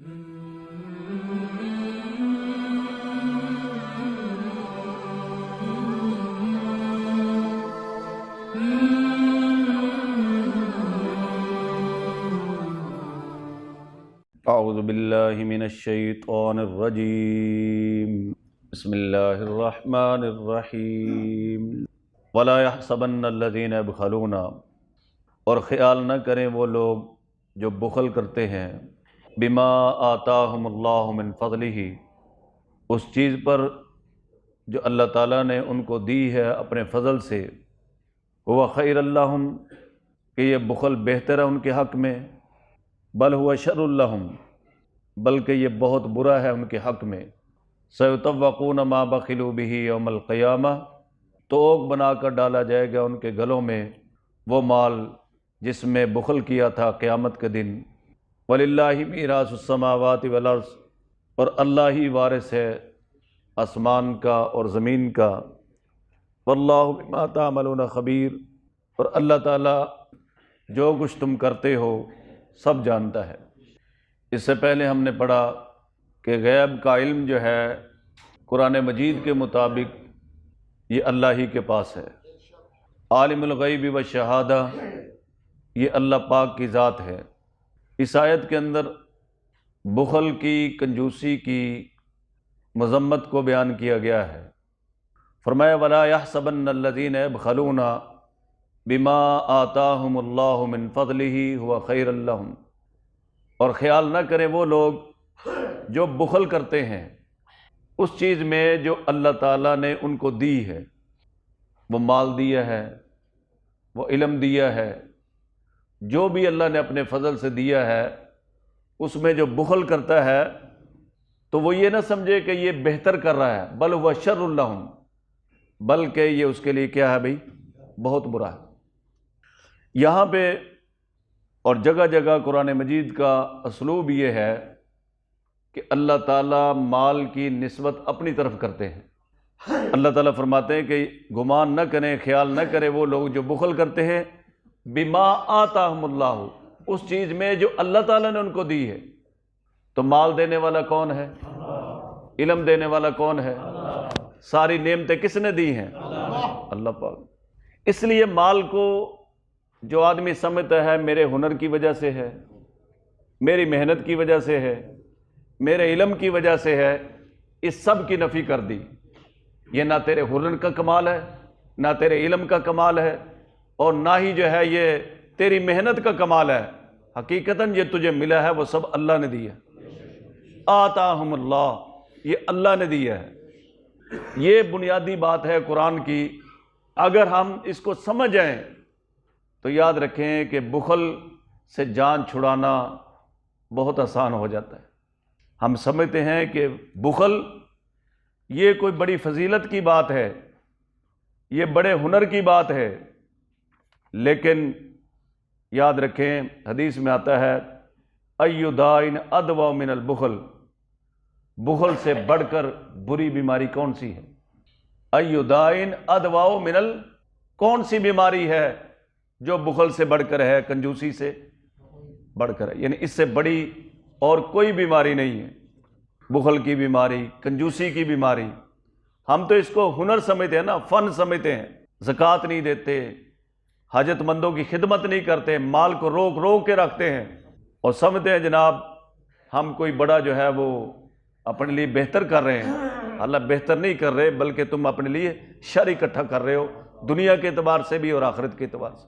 اعوذ باللہ من الشیطان الرجیم بسم اللہ الرحمن الرحیم ولا يحسبن الذین یبخلون، اور خیال نہ کریں وہ لوگ جو بخل کرتے ہیں، بما آتاہم اللہ من فضلہ، اس چیز پر جو اللہ تعالیٰ نے ان کو دی ہے اپنے فضل سے، ہوا خیر لہم، کہ یہ بخل بہتر ہے ان کے حق میں، بل ہوا شر لہم، بلکہ یہ بہت برا ہے ان کے حق میں، سیطوقون ما بخلوا بہ یوم القیامہ، توق بنا کر ڈالا جائے گا ان کے گلوں میں وہ مال جس میں بخل کیا تھا قیامت کے دن۔ وَلِلَّهِ مِيرَاثُ السَّمَاوَاتِ وَالْأَرْضِ، اور اللہ ہی وارث ہے آسمان کا اور زمین کا، وَاللَّهُ بِمَا تَعْمَلُونَ خَبِيرٌ، اور اللہ تعالیٰ جو کچھ تم کرتے ہو سب جانتا ہے۔ اس سے پہلے ہم نے پڑھا کہ غیب کا علم جو ہے قرآن مجید کے مطابق یہ اللہ ہی کے پاس ہے۔ عالم الغیب والشہادہ، یہ اللہ پاک کی ذات ہے۔ اس آیت کے اندر بخل کی، کنجوسی کی مذمت کو بیان کیا گیا ہے۔ فرمایا وَلَا يَحْسَبَنَّ الَّذِينَ يَبْخَلُونَ بِمَا آتَاهُمُ اللَّهُ مِنْ فَضْلِهِ هُوَ خَيْرًا لَهُمْ، اور خیال نہ کریں وہ لوگ جو بخل کرتے ہیں اس چیز میں جو اللہ تعالیٰ نے ان کو دی ہے، وہ مال دیا ہے، وہ علم دیا ہے، جو بھی اللہ نے اپنے فضل سے دیا ہے، اس میں جو بخل کرتا ہے تو وہ یہ نہ سمجھے کہ یہ بہتر کر رہا ہے، بل هو شر لہم، بلکہ یہ اس کے لیے کیا ہے بھائی، بہت برا ہے۔ یہاں پہ اور جگہ جگہ قرآن مجید کا اسلوب یہ ہے کہ اللہ تعالیٰ مال کی نسبت اپنی طرف کرتے ہیں۔ اللہ تعالیٰ فرماتے ہیں کہ گمان نہ کریں، خیال نہ کریں وہ لوگ جو بخل کرتے ہیں، بما آتاہم اللہ، اس چیز میں جو اللہ تعالیٰ نے ان کو دی ہے۔ تو مال دینے والا کون ہے؟ علم دینے والا کون ہے؟ ساری نعمتیں کس نے دی ہیں؟ اللہ پاک۔ اس لیے مال کو جو آدمی سمجھتا ہے میرے ہنر کی وجہ سے ہے، میری محنت کی وجہ سے ہے، میرے علم کی وجہ سے ہے، اس سب کی نفی کر دی۔ یہ نہ تیرے ہنر کا کمال ہے، نہ تیرے علم کا کمال ہے، اور نہ ہی جو ہے یہ تیری محنت کا کمال ہے۔ حقیقتاً یہ تجھے ملا ہے وہ سب اللہ نے دیا۔ آتاہم اللہ، یہ اللہ نے دیا ہے۔ یہ بنیادی بات ہے قرآن کی۔ اگر ہم اس کو سمجھ جائیں تو یاد رکھیں کہ بخل سے جان چھڑانا بہت آسان ہو جاتا ہے۔ ہم سمجھتے ہیں کہ بخل یہ کوئی بڑی فضیلت کی بات ہے، یہ بڑے ہنر کی بات ہے، لیکن یاد رکھیں حدیث میں آتا ہے اَيُّ دَاءٍ أَدْوَىٰ مِنَ الْبُخْلِ، بخل سے بڑھ کر بری بیماری کون سی ہے؟ اَيُّ دَاءٍ أَدْوَىٰ مِنَ کون سی بیماری ہے جو بخل سے بڑھ کر ہے، کنجوسی سے بڑھ کر ہے؟ یعنی اس سے بڑی اور کوئی بیماری نہیں ہے، بخل کی بیماری، کنجوسی کی بیماری۔ ہم تو اس کو ہنر سمجھتے ہیں نا، فن سمجھتے ہیں، زکوٰۃ نہیں دیتے، حاجت مندوں کی خدمت نہیں کرتے، مال کو روک روک کے رکھتے ہیں، اور سمجھتے ہیں جناب ہم کوئی بڑا جو ہے وہ اپنے لیے بہتر کر رہے ہیں۔ اللہ بہتر نہیں کر رہے، بلکہ تم اپنے لیے شر اکٹھا کر رہے ہو، دنیا کے اعتبار سے بھی اور آخرت کے اعتبار سے۔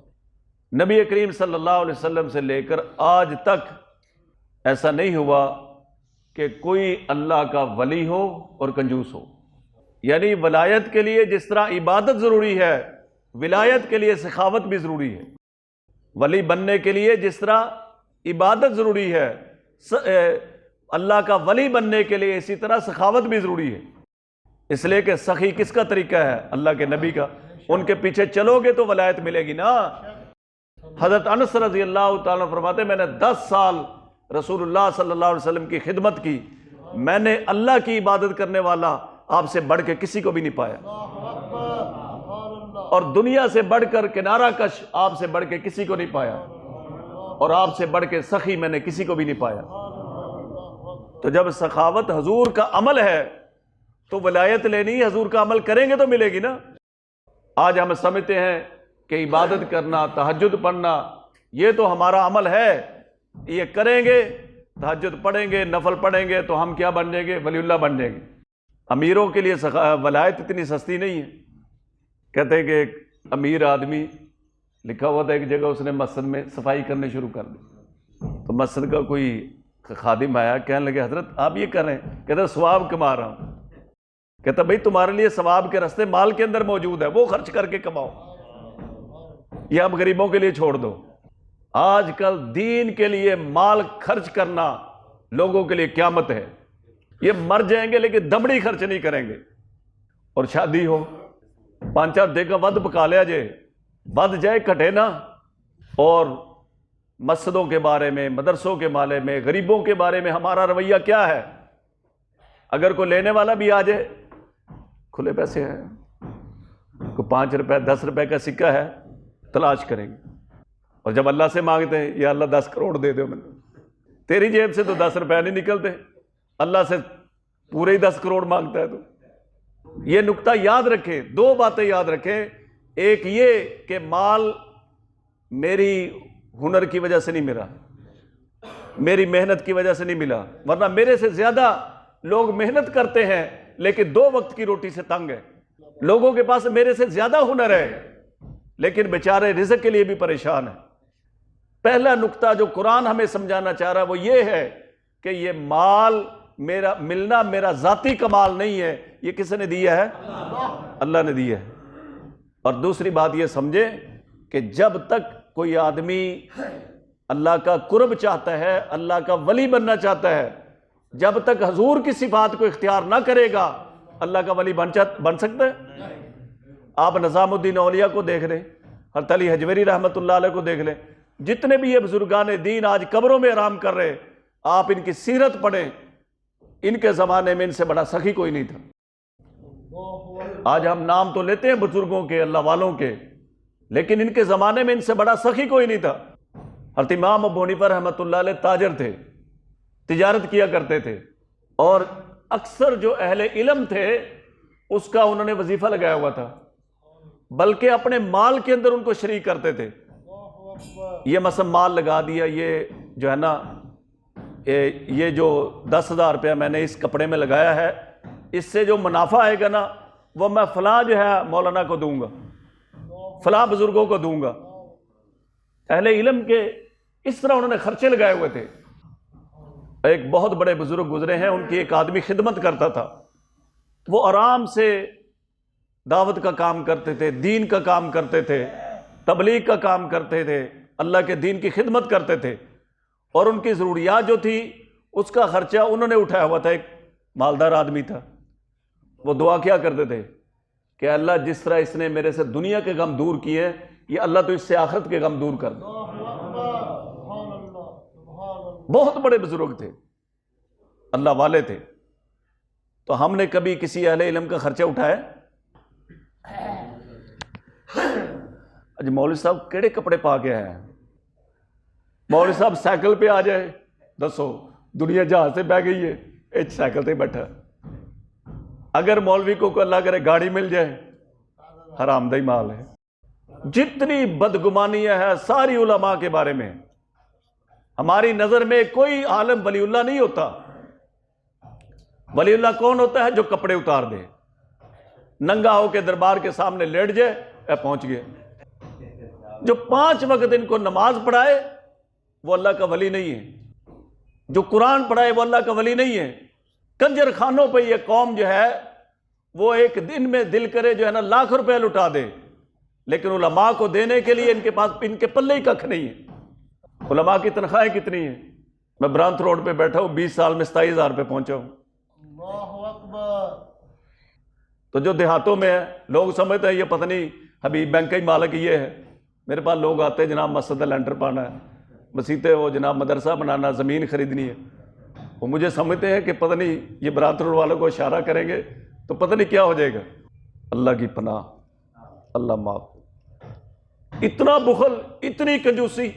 نبی کریم صلی اللہ علیہ وسلم سے لے کر آج تک ایسا نہیں ہوا کہ کوئی اللہ کا ولی ہو اور کنجوس ہو۔ یعنی ولایت کے لیے جس طرح عبادت ضروری ہے، ولایت کے لیے سخاوت بھی ضروری ہے۔ ولی بننے کے لیے جس طرح عبادت ضروری ہے، اللہ کا ولی بننے کے لیے اسی طرح سخاوت بھی ضروری ہے۔ اس لیے کہ سخی کس کا طریقہ ہے؟ اللہ کے نبی کا۔ ان کے پیچھے چلو گے تو ولایت ملے گی نا۔ حضرت انس رضی اللہ تعالیٰ فرماتے میں نے 10 سال رسول اللہ صلی اللہ علیہ وسلم کی خدمت کی، میں نے اللہ کی عبادت کرنے والا آپ سے بڑھ کے کسی کو بھی نہیں پایا، اور دنیا سے بڑھ کر کنارہ کش آپ سے بڑھ کے کسی کو نہیں پایا، اور آپ سے بڑھ کے سخی میں نے کسی کو بھی نہیں پایا۔ تو جب سخاوت حضور کا عمل ہے تو ولایت لینی حضور کا عمل کریں گے تو ملے گی نا۔ آج ہم سمجھتے ہیں کہ عبادت کرنا، تہجد پڑھنا یہ تو ہمارا عمل ہے، یہ کریں گے، تہجد پڑھیں گے، نفل پڑھیں گے تو ہم کیا بن جائیں گے؟ ولی اللہ بن جائیں گے۔ امیروں کے لیے ولایت اتنی سستی نہیں ہے۔ کہتے ہیں کہ ایک امیر آدمی، لکھا ہوا تھا ایک جگہ، اس نے مسجد میں صفائی کرنے شروع کر دی، تو مسجد کا کوئی خادم آیا، کہنے لگے حضرت آپ یہ کر رہے ہیں؟ کہتا ثواب کما رہا ہوں۔ کہتا بھائی تمہارے لیے ثواب کے راستے مال کے اندر موجود ہے، وہ خرچ کر کے کماؤ، یہ اب غریبوں کے لیے چھوڑ دو۔ آج کل دین کے لیے مال خرچ کرنا لوگوں کے لیے قیامت ہے۔ یہ مر جائیں گے لیکن دمڑی خرچ نہیں کریں گے۔ اور شادی ہو، 5-4 دیگا ود پکا لیا جائے، ود جائے کٹے نا۔ اور مسجدوں کے بارے میں، مدرسوں کے بارے میں، غریبوں کے بارے میں ہمارا رویہ کیا ہے؟ اگر کوئی لینے والا بھی آ جائے، کھلے پیسے ہیں، کوئی 5 روپے 10 روپے کا سکہ ہے، تلاش کریں گے۔ اور جب اللہ سے مانگتے ہیں یا اللہ 10 کروڑ دے دو، تیری جیب سے تو 10 روپے نہیں نکلتے، اللہ سے پورے ہی 10 کروڑ مانگتا ہے۔ تو یہ نقطہ یاد رکھیں، 2 باتیں یاد رکھیں۔ ایک یہ کہ مال میری ہنر کی وجہ سے نہیں ملا، میری محنت کی وجہ سے نہیں ملا، ورنہ میرے سے زیادہ لوگ محنت کرتے ہیں لیکن 2 وقت کی روٹی سے تنگ ہے۔ لوگوں کے پاس میرے سے زیادہ ہنر ہے لیکن بیچارے رزق کے لیے بھی پریشان ہیں۔ پہلا نقطہ جو قرآن ہمیں سمجھانا چاہ رہا ہے وہ یہ ہے کہ یہ مال میرا ملنا میرا ذاتی کمال نہیں ہے، یہ کس نے دیا ہے؟ اللہ نے دیا ہے۔ اور دوسری بات یہ سمجھے کہ جب تک کوئی آدمی اللہ کا قرب چاہتا ہے، اللہ کا ولی بننا چاہتا ہے، جب تک حضور کی صفات کو اختیار نہ کرے گا اللہ کا ولی بن سکتا ہے؟ آپ نظام الدین اولیاء کو دیکھ لیں، حضرت علی حجویری رحمۃ اللہ علیہ کو دیکھ لیں، جتنے بھی یہ بزرگان دین آج قبروں میں آرام کر رہے، آپ ان کی سیرت پڑھیں، ان کے زمانے میں ان سے بڑا سخی کوئی نہیں تھا۔ آج ہم نام تو لیتے ہیں بزرگوں کے، اللہ والوں کے، لیکن ان کے زمانے میں ان سے بڑا سخی کوئی نہیں تھا۔ حضرت امام ابو حنیفہ رحمۃ اللہ علیہ تاجر تھے، تجارت کیا کرتے تھے، اور اکثر جو اہل علم تھے اس کا انہوں نے وظیفہ لگایا ہوا تھا، بلکہ اپنے مال کے اندر ان کو شریک کرتے تھے۔ یہ مثلا مال لگا دیا، یہ جو ہے نا، یہ جو 10,000 روپیہ میں نے اس کپڑے میں لگایا ہے، اس سے جو منافع آئے گا نا وہ میں فلاں جو ہے مولانا کو دوں گا، فلاں بزرگوں کو دوں گا۔ اہل علم کے اس طرح انہوں نے خرچے لگائے ہوئے تھے۔ ایک بہت بڑے بزرگ گزرے ہیں، ان کی ایک آدمی خدمت کرتا تھا، وہ آرام سے دعوت کا کام کرتے تھے، دین کا کام کرتے تھے، تبلیغ کا کام کرتے تھے، اللہ کے دین کی خدمت کرتے تھے، اور ان کی ضروریات جو تھی اس کا خرچہ انہوں نے اٹھایا ہوا تھا۔ ایک مالدار آدمی تھا، وہ دعا کیا کرتے تھے کہ اللہ جس طرح اس نے میرے سے دنیا کے غم دور کیے، یہ اللہ تو اس سے آخرت کے غم دور کر دے۔ بہت بڑے بزرگ تھے، اللہ والے تھے۔ تو ہم نے کبھی کسی اہل علم کا خرچہ اٹھایا؟ اج مولوی صاحب کیڑے کپڑے پا کے آئے ہیں؟ مولوی صاحب سائیکل پہ آ جائے، دسو دنیا جہاز سے بہ گئی ہے، ایک سائیکل پہ بیٹھا۔ اگر مولوی کو اللہ کرے گاڑی مل جائے، حرام دہ مال ہے۔ جتنی بدگمانیاں ہیں ساری علماء کے بارے میں، ہماری نظر میں کوئی عالم ولی اللہ نہیں ہوتا۔ ولی اللہ کون ہوتا ہے؟ جو کپڑے اتار دے، ننگا ہو کے دربار کے سامنے لیٹ جائے، اے پہنچ گئے۔ جو 5 وقت ان کو نماز پڑھائے وہ اللہ کا ولی نہیں ہے، جو قرآن پڑھائے وہ اللہ کا ولی نہیں ہے۔ کنجر خانوں پہ یہ قوم جو ہے وہ ایک دن میں دل کرے جو ہے نا لاکھ روپے لٹا دے، لیکن علماء کو دینے کے لیے ان کے پاس ان کے پلے ہی ککھ نہیں ہے۔ علماء کی تنخواہیں کتنی ہیں؟ میں برانت روڈ پہ بیٹھا ہوں، 20 سال میں 27,000 پہ پہنچا ہوں۔ اللہ اکبر۔ تو جو دیہاتوں میں ہے لوگ سمجھتے ہیں یہ پتہ نہیں حبیب بینک کا ہی مالک یہ ہے۔ میرے پاس لوگ آتے ہیں جناب مسجد لینٹر پانا ہے، مسیطے وہ جناب مدرسہ بنانا، زمین خریدنی ہے، وہ مجھے سمجھتے ہیں کہ پتہ نہیں یہ برانت روڈ والوں کو اشارہ کریں گے تو پتہ نہیں کیا ہو جائے گا۔ اللہ کی پناہ، اللہ معاف۔ اتنا بخل، اتنی کنجوسی،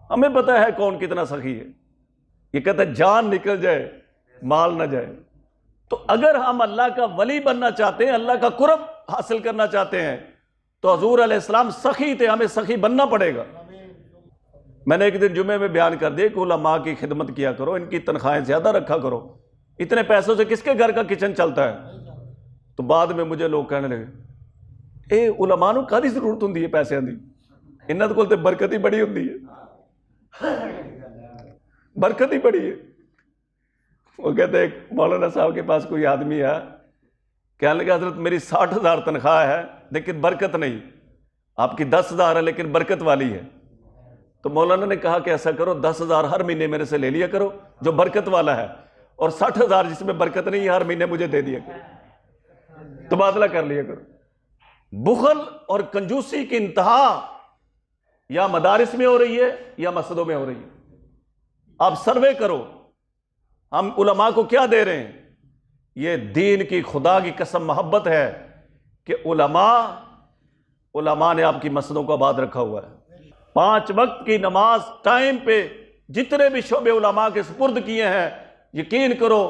ہمیں پتہ ہے کون کتنا سخی ہے۔ یہ کہتا ہے جان نکل جائے مال نہ جائے۔ تو اگر ہم اللہ کا ولی بننا چاہتے ہیں، اللہ کا قرب حاصل کرنا چاہتے ہیں، تو حضور علیہ السلام سخی تھے، ہمیں سخی بننا پڑے گا۔ میں نے ایک دن جمعے میں بیان کر دیا کہ علماء کی خدمت کیا کرو، ان کی تنخواہیں زیادہ رکھا کرو، اتنے پیسوں سے کس کے گھر کا کچن چلتا ہے؟ تو بعد میں مجھے لوگ کہنے لگے اے علماء نوں کاری ضرورت ہوندی ہے پیسے دی، انہاں کول تے برکت ہی بڑی ہوندی ہے، برکت ہی بڑی ہے۔ وہ کہتے ہیں مولانا صاحب کے پاس کوئی آدمی ہے، کہنے لگا حضرت میری 60,000 تنخواہ ہے لیکن برکت نہیں، آپ کی 10,000 ہے لیکن برکت والی ہے۔ تو مولانا نے کہا کہ ایسا کرو 10,000 ہر مہینے میرے سے لے لیا کرو جو برکت والا ہے، اور 60,000 جس میں برکت نہیں ہے ہر مہینے مجھے دے دیا کرو، تبادلہ کر لیا کرو۔ بخل اور کنجوسی کی انتہا یا مدارس میں ہو رہی ہے یا مسجدوں میں ہو رہی ہے۔ آپ سروے کرو، ہم علماء کو کیا دے رہے ہیں؟ یہ دین کی خدا کی قسم محبت ہے کہ علماء نے آپ کی مسجدوں کو آباد رکھا ہوا ہے۔ 5 وقت کی نماز ٹائم پہ جتنے بھی شعبے علماء کے سپرد کیے ہیں، یقین کرو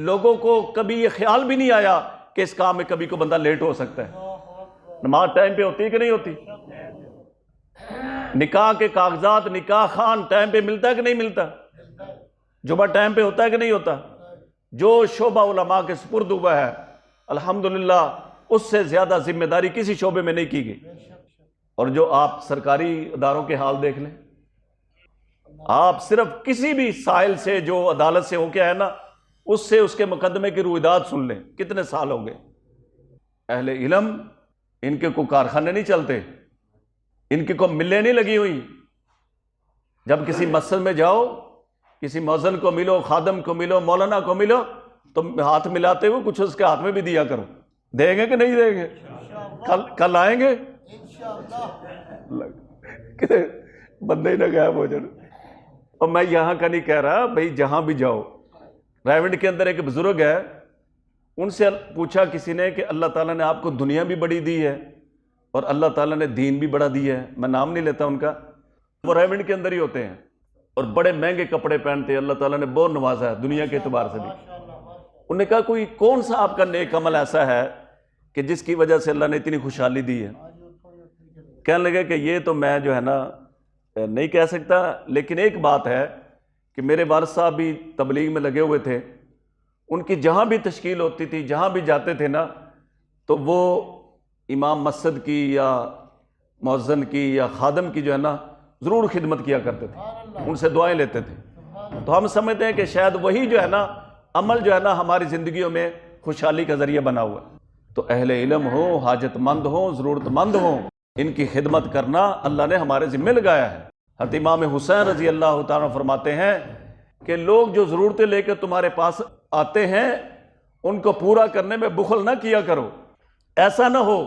لوگوں کو کبھی یہ خیال بھی نہیں آیا کہ اس کام میں کبھی کو بندہ لیٹ ہو سکتا ہے۔ نماز ٹائم پہ ہوتی ہے کہ نہیں ہوتی؟ نکاح کے کاغذات، نکاح خان ٹائم پہ ملتا ہے کہ نہیں ملتا؟ جمعہ ٹائم پہ ہوتا ہے کہ نہیں ہوتا؟ جو شعبہ علماء کے سپرد ہوا ہے الحمدللہ اس سے زیادہ ذمہ داری کسی شعبے میں نہیں کی گئی۔ اور جو آپ سرکاری اداروں کے حال دیکھ لیں، آپ صرف کسی بھی سائل سے جو عدالت سے ہو کے آئے نا، اس سے اس کے مقدمے کی رویداد سن لیں، کتنے سال ہو گئے۔ اہل علم ان کے کوئی کارخانے نہیں چلتے، ان کی کوئی ملیں نہیں لگی ہوئی۔ جب کسی مسجد میں جاؤ، کسی مؤذن کو ملو، خادم کو ملو، مولانا کو ملو، تو ہاتھ ملاتے ہوئے کچھ اس کے ہاتھ میں بھی دیا کرو۔ دیں گے کہ نہیں دیں گے؟ کل آئیں گے بندے ہی نہ غائب ہو جائے۔ اور میں یہاں کا نہیں کہہ رہا بھائی، جہاں بھی جاؤ۔ رائیونڈ کے اندر ایک بزرگ ہے، ان سے پوچھا کسی نے کہ اللہ تعالیٰ نے آپ کو دنیا بھی بڑی دی ہے اور اللہ تعالیٰ نے دین بھی بڑا دیا ہے، میں نام نہیں لیتا ان کا، وہ رائیونڈ کے اندر ہی ہوتے ہیں اور بڑے مہنگے کپڑے پہنتے ہیں، اللہ تعالیٰ نے بہت نوازا ہے دنیا کے اعتبار سے بھی۔ انہوں نے کہا کوئی کون سا آپ کا نیک عمل ایسا ہے کہ جس کی وجہ سے اللہ نے اتنی خوشحالی دی ہے؟ کہنے لگے کہ یہ تو میں جو ہے نا نہیں کہہ سکتا، لیکن ایک بات ہے کہ میرے والد صاحب بھی تبلیغ میں لگے ہوئے تھے، ان کی جہاں بھی تشکیل ہوتی تھی، جہاں بھی جاتے تھے نا، تو وہ امام مسجد کی یا مؤذن کی یا خادم کی جو ہے نا ضرور خدمت کیا کرتے تھے، ان سے دعائیں لیتے تھے۔ تو ہم سمجھتے ہیں کہ شاید وہی جو ہے نا عمل جو ہے نا ہماری زندگیوں میں خوشحالی کا ذریعہ بنا ہوا ہے۔ تو اہل علم ہو، حاجت مند ہو، ضرورت مند ہو، ان کی خدمت کرنا اللہ نے ہمارے ذمہ لگایا ہے۔ حضرت امام حسین رضی اللہ تعالیٰ فرماتے ہیں کہ لوگ جو ضرورتیں لے کر تمہارے پاس آتے ہیں ان کو پورا کرنے میں بخل نہ کیا کرو، ایسا نہ ہو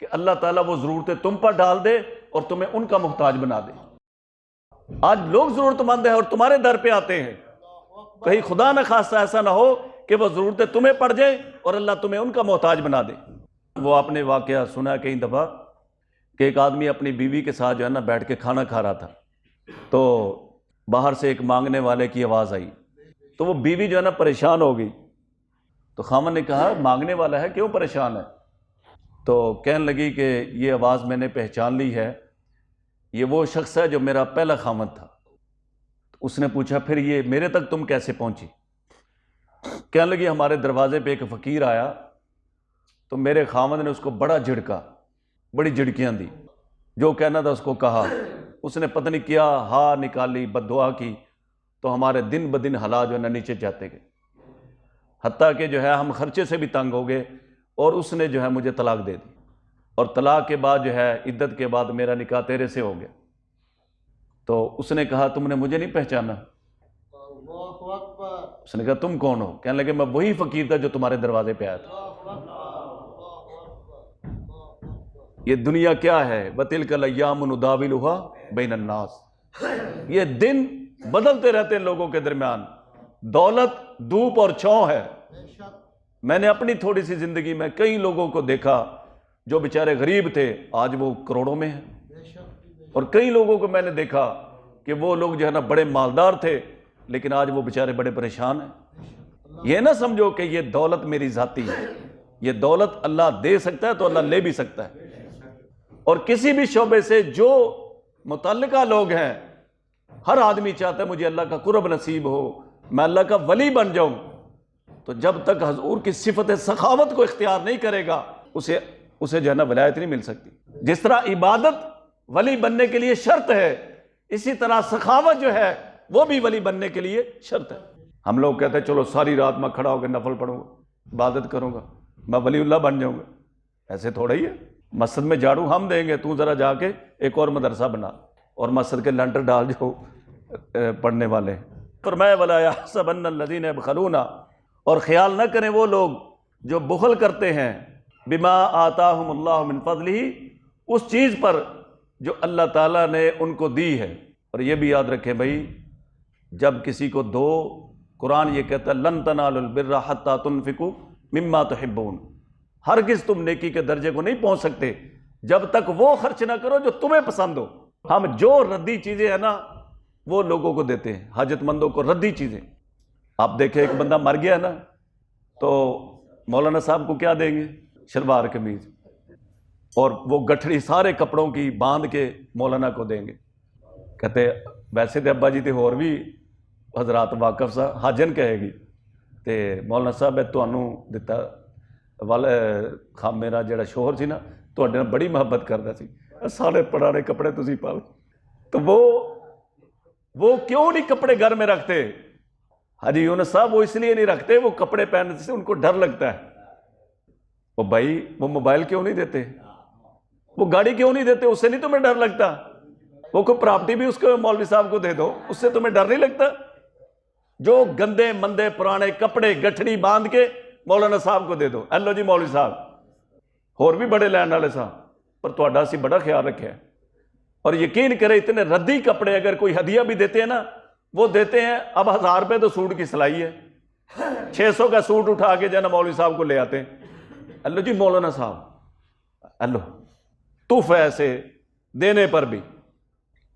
کہ اللہ تعالیٰ وہ ضرورتیں تم پر ڈال دے اور تمہیں ان کا محتاج بنا دے۔ آج لوگ ضرورت مند ہیں اور تمہارے در پہ آتے ہیں، کہیں خدا نہ خواستہ ایسا نہ ہو کہ وہ ضرورتیں تمہیں پڑ جائیں اور اللہ تمہیں ان کا محتاج بنا دے۔ وہ آپ نے واقعہ سنا کئی دفعہ کہ ایک آدمی اپنی بیوی کے ساتھ جو ہے نا بیٹھ کے کھانا کھا رہا تھا، تو باہر سے ایک مانگنے والے کی آواز آئی، تو وہ بیوی جو ہے نا پریشان ہو گئی۔ تو خامن نے کہا مانگنے والا ہے، کیوں پریشان ہے؟ تو کہنے لگی کہ یہ آواز میں نے پہچان لی ہے، یہ وہ شخص ہے جو میرا پہلا خامن تھا۔ اس نے پوچھا پھر یہ میرے تک تم کیسے پہنچی؟ کہنے لگی ہمارے دروازے پہ ایک فقیر آیا تو میرے خامن نے اس کو بڑا جھڑکا، بڑی جھڑکیاں دی، جو کہنا تھا اس کو کہا، اس نے پتہ نہیں کیا ہاں نکالی، بد دعا کی، تو ہمارے دن بدن حالات جو ہے نا نیچے جاتے گئے، حتیٰ کہ جو ہے ہم خرچے سے بھی تنگ ہو گئے، اور اس نے جو ہے مجھے طلاق دے دی، اور طلاق کے بعد جو ہے عدت کے بعد میرا نکاح تیرے سے ہو گیا۔ تو اس نے کہا تم نے مجھے نہیں پہچانا؟ اس نے کہا تم کون ہو؟ کہنے لگے میں وہی فقیر تھا جو تمہارے دروازے پہ آیا تھا۔ یہ دنیا کیا ہے؟ وَتِلْكَ الْأَيَّامُ نُدَاوِلُهَا بَيْنَ النَّاسِ، یہ دن بدلتے رہتے ہیں لوگوں کے درمیان۔ دولت دھوپ اور چھاؤں ہے۔ میں نے اپنی تھوڑی سی زندگی میں کئی لوگوں کو دیکھا جو بیچارے غریب تھے، آج وہ کروڑوں میں ہیں، اور کئی لوگوں کو میں نے دیکھا کہ وہ لوگ جو ہے نا بڑے مالدار تھے لیکن آج وہ بیچارے بڑے پریشان ہیں۔ یہ نہ سمجھو کہ یہ دولت میری ذاتی ہے، یہ دولت اللہ دے سکتا ہے تو اللہ لے بھی سکتا ہے۔ اور کسی بھی شعبے سے جو متعلقہ لوگ ہیں، ہر آدمی چاہتا ہے مجھے اللہ کا قرب نصیب ہو، میں اللہ کا ولی بن جاؤں، تو جب تک حضور کی صفت سخاوت کو اختیار نہیں کرے گا اسے جو ہے نا ولایت نہیں مل سکتی۔ جس طرح عبادت ولی بننے کے لیے شرط ہے، اسی طرح سخاوت جو ہے وہ بھی ولی بننے کے لیے شرط ہے۔ ہم لوگ کہتے ہیں چلو ساری رات میں کھڑا ہو کے نفل پڑھوں گا، عبادت کروں گا، میں ولی اللہ بن جاؤں گا۔ ایسے تھوڑا ہی ہے۔ مسجد میں جھاڑو ہم دیں گے، تو ذرا جا کے ایک اور مدرسہ بنا اور مسجد کے لنٹر ڈال جو پڑھنے والے۔ فرمایا وَلَا يَحْسَبَنَّ الَّذِينَ يَبْخَلُونَ، اور خیال نہ کریں وہ لوگ جو بخل کرتے ہیں، بِمَا آتَاهُمُ اللَّهُ مِنْ فَضْلِهِ، اس چیز پر جو اللہ تعالیٰ نے ان کو دی ہے۔ اور یہ بھی یاد رکھیں بھائی، جب کسی کو دو، قرآن یہ کہتا ہے لَن تَنَالُوا الْبِرَّ حَتَّى تُنْفِقُوا مِمَّا تُحِبُّونَ، ہرگز تم نیکی کے درجے کو نہیں پہنچ سکتے جب تک وہ خرچ نہ کرو جو تمہیں پسند ہو۔ ہم جو ردی چیزیں ہیں نا وہ لوگوں کو دیتے ہیں، حاجت مندوں کو ردی چیزیں۔ آپ دیکھیں ایک بندہ مر گیا نا تو مولانا صاحب کو کیا دیں گے؟ شلوار قمیض، اور وہ گٹھڑی سارے کپڑوں کی باندھ کے مولانا کو دیں گے۔ کہتے ویسے تو ابا جی تے اور بھی حضرات واقف سا حاجن کہے گی تے مولانا صاحب ہے تانوں دتا میرا جڑا شوہر سی نا تواڈے نال بڑی محبت کردا سی، سارے پرانے کپڑے تسی پا لو۔ تو وہ کیوں نہیں کپڑے گھر میں رکھتے؟ حاجی یونس صاحب وہ اس لیے نہیں رکھتے، وہ کپڑے پہننے سے ان کو ڈر لگتا ہے۔ وہ بھائی وہ موبائل کیوں نہیں دیتے؟ وہ گاڑی کیوں نہیں دیتے؟ اس سے نہیں تمہیں ڈر لگتا؟ وہ کوئی پراپرٹی بھی اس کو مولوی صاحب کو دے دو، اس سے تمہیں ڈر نہیں لگتا؟ جو گندے مندے پرانے کپڑے گٹھڑی باندھ کے مولانا صاحب کو دے دو، ایلو جی مولوی صاحب، اور بھی بڑے لین والے صاحب، پر تہاڈا اسی بڑا خیال رکھا ہے۔ اور یقین کرے اتنے ردی کپڑے اگر کوئی ہدیہ بھی دیتے ہیں نا، وہ دیتے ہیں اب 1000 روپے تو سوٹ کی سلائی ہے، 600 کا سوٹ اٹھا کے جانا مولوی صاحب کو لے آتے ہیں، ایلو جی مولانا صاحب، ایلو تحفہ ایسے دینے پر بھی۔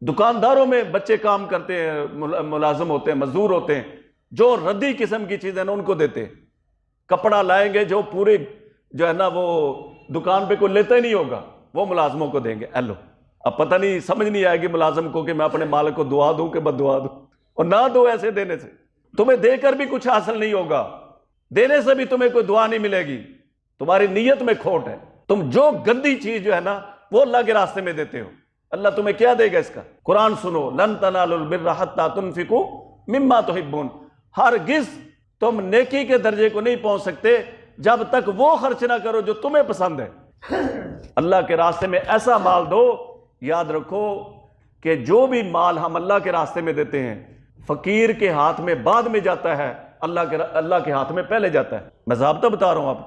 دکانداروں میں بچے کام کرتے ہیں، ملازم ہوتے ہیں، مزدور ہوتے ہیں، جو ردی قسم کی چیزیں نا ان کو دیتے ہیں۔ کپڑا لائیں گے جو پورے جو ہے نا وہ دکان پہ کوئی لیتا ہی نہیں ہوگا، وہ ملازموں کو دیں گے، ایلو۔ اب پتہ نہیں سمجھ نہیں آئے گی ملازم کو کہ میں اپنے مالک کو دعا دوں کہ بد دعا دوں، اور نہ دو ایسے دینے سے، تمہیں دے کر بھی کچھ حاصل نہیں ہوگا، دینے سے بھی تمہیں کوئی دعا نہیں ملے گی، تمہاری نیت میں کھوٹ ہے۔ تم جو گندی چیز جو ہے نا وہ اللہ کے راستے میں دیتے ہو، اللہ تمہیں کیا دے گا اس کا؟ قرآن سنو، لن تنالوا البر حتى تنفقوا مما تحبون، ہرگز تم نیکی کے درجے کو نہیں پہنچ سکتے جب تک وہ خرچ نہ کرو جو تمہیں پسند ہے۔ اللہ کے راستے میں ایسا مال دو، یاد رکھو کہ جو بھی مال ہم اللہ کے راستے میں دیتے ہیں فقیر کے ہاتھ میں بعد میں جاتا ہے، اللہ کے ہاتھ میں پہلے جاتا ہے۔ میں ضابطہ بتا رہا ہوں آپ،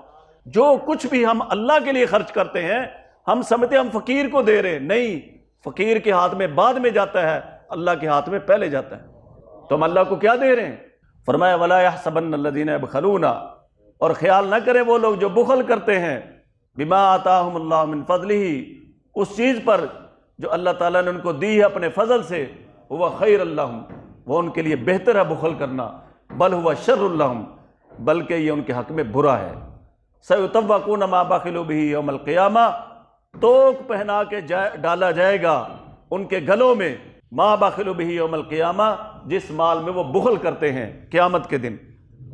جو کچھ بھی ہم اللہ کے لیے خرچ کرتے ہیں ہم سمجھتے ہم فقیر کو دے رہے ہیں، نہیں، فقیر کے ہاتھ میں بعد میں جاتا ہے، اللہ کے ہاتھ میں پہلے جاتا ہے۔ تو ہم اللہ کو کیا دے رہے ہیں؟ فرمایا وَلَا يَحْسَبَنَّ الَّذِينَ يَبْخَلُونَ، اور خیال نہ کریں وہ لوگ جو بخل کرتے ہیں، بِمَا آتَاهُمُ اللَّهُ مِنْ فَضْلِهِ، اس چیز پر جو اللہ تعالیٰ نے ان کو دی ہے اپنے فضل سے، هُوَ خَيْرٌ لَّهُمْ، وہ ان کے لیے بہتر ہے بخل کرنا، بل هُوَ شَرٌّ لَّهُمْ، بلکہ یہ ان کے حق میں برا ہے۔ سَيُطَوَّقُونَ مَا بَخِلُوا بِهِ يَوْمَ الْقِيَامَةِ، توق پہنا کے ڈالا جائے گا ان کے گلوں میں، ما بخلوا به یوم القیامہ، جس مال میں وہ بخل کرتے ہیں قیامت کے دن۔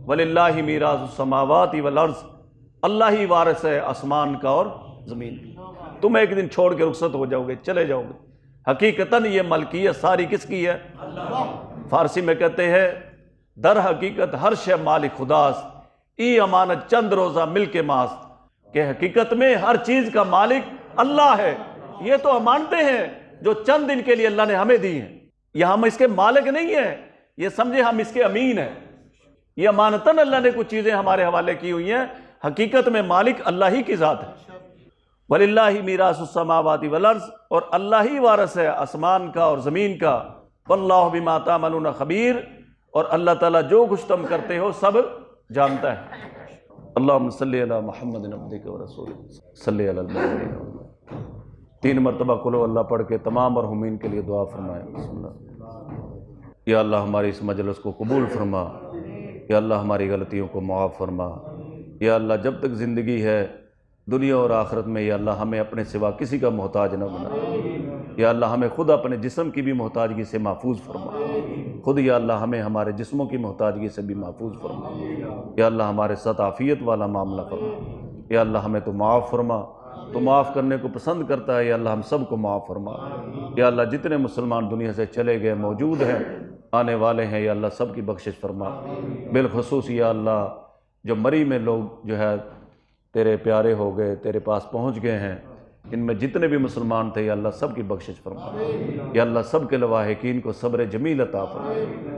وَلِلَّهِ مِيرَاثُ السَّمَاوَاتِ وَالْأَرْضِ، اللہ ہی وارث ہے آسمان کا اور زمین کا۔ تم ایک دن چھوڑ کے رخصت ہو جاؤ گے، چلے جاؤ گے، حقیقتاً یہ ملکیت ساری کس کی ہے؟ فارسی میں کہتے ہیں در حقیقت ہر شے مالک خداست، ای امانت چند روزہ مل کے ماست، کہ حقیقت میں ہر چیز کا مالک اللہ ہے۔ یہ تو امانتیں ہیں جو چند دن کے لیے اللہ نے ہمیں دی ہیں، یہ ہم اس کے مالک نہیں ہیں، یہ سمجھے ہم اس کے امین ہیں۔ یہ امانتاً اللہ نے کچھ چیزیں ہمارے حوالے کی ہوئی ہیں، حقیقت میں مالک اللہ ہی کی ذات ہے۔ وَلِلَّهِ مِيرَاثُ السَّمَاوَاتِ وَالْأَرْضِ، اور اللہ ہی وارث ہے آسمان کا اور زمین کا۔ وَاللَّهُ بِمَا تَعْمَلُونَ خَبِيرٌ، اور اللہ تعالیٰ جو کچھ تم کرتے ہو سب جانتا ہے۔ اللہم صلی علی محمد عبدک ورسولک، صلی علی المحمد۔ 3 مرتبہ قل ہو اللہ پڑھ کے تمام مرحومین کے لیے دعا فرمائے۔ بسم اللہ۔ یا اللہ ہماری اس مجلس کو قبول فرما، یا اللہ ہماری غلطیوں کو معاف فرما۔ یا اللہ جب تک زندگی ہے دنیا اور آخرت میں یا اللہ ہمیں اپنے سوا کسی کا محتاج نہ بنا۔ یا اللہ ہمیں خود اپنے جسم کی بھی محتاجگی سے محفوظ فرما، خود یا اللہ ہمیں ہمارے جسموں کی محتاجگی سے بھی محفوظ فرما۔ یا اللہ ہمارے ساتھ عافیت والا معاملہ فرما۔ یا اللہ ہمیں تو معاف فرما، تو معاف کرنے کو پسند کرتا ہے، یا اللہ ہم سب کو معاف فرما۔ یا اللہ جتنے مسلمان دنیا سے چلے گئے، موجود ہیں، آنے والے ہیں، یا اللہ سب کی بخشش فرما۔ بالخصوص یا اللہ جو مری میں لوگ جو ہے تیرے پیارے ہو گئے، تیرے پاس پہنچ گئے ہیں، ان میں جتنے بھی مسلمان تھے یا اللہ سب کی بخشش فرما۔ یا اللہ سب کے لواحقین کو صبر جمیل عطا فرما،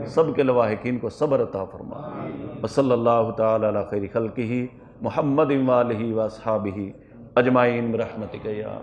سب کے لواحقین کو صبر عطا فرما۔ وصلی اللہ تعالی علی خیر خلقہ محمد وآلہ واصحابہ اجمعین برحمتک یا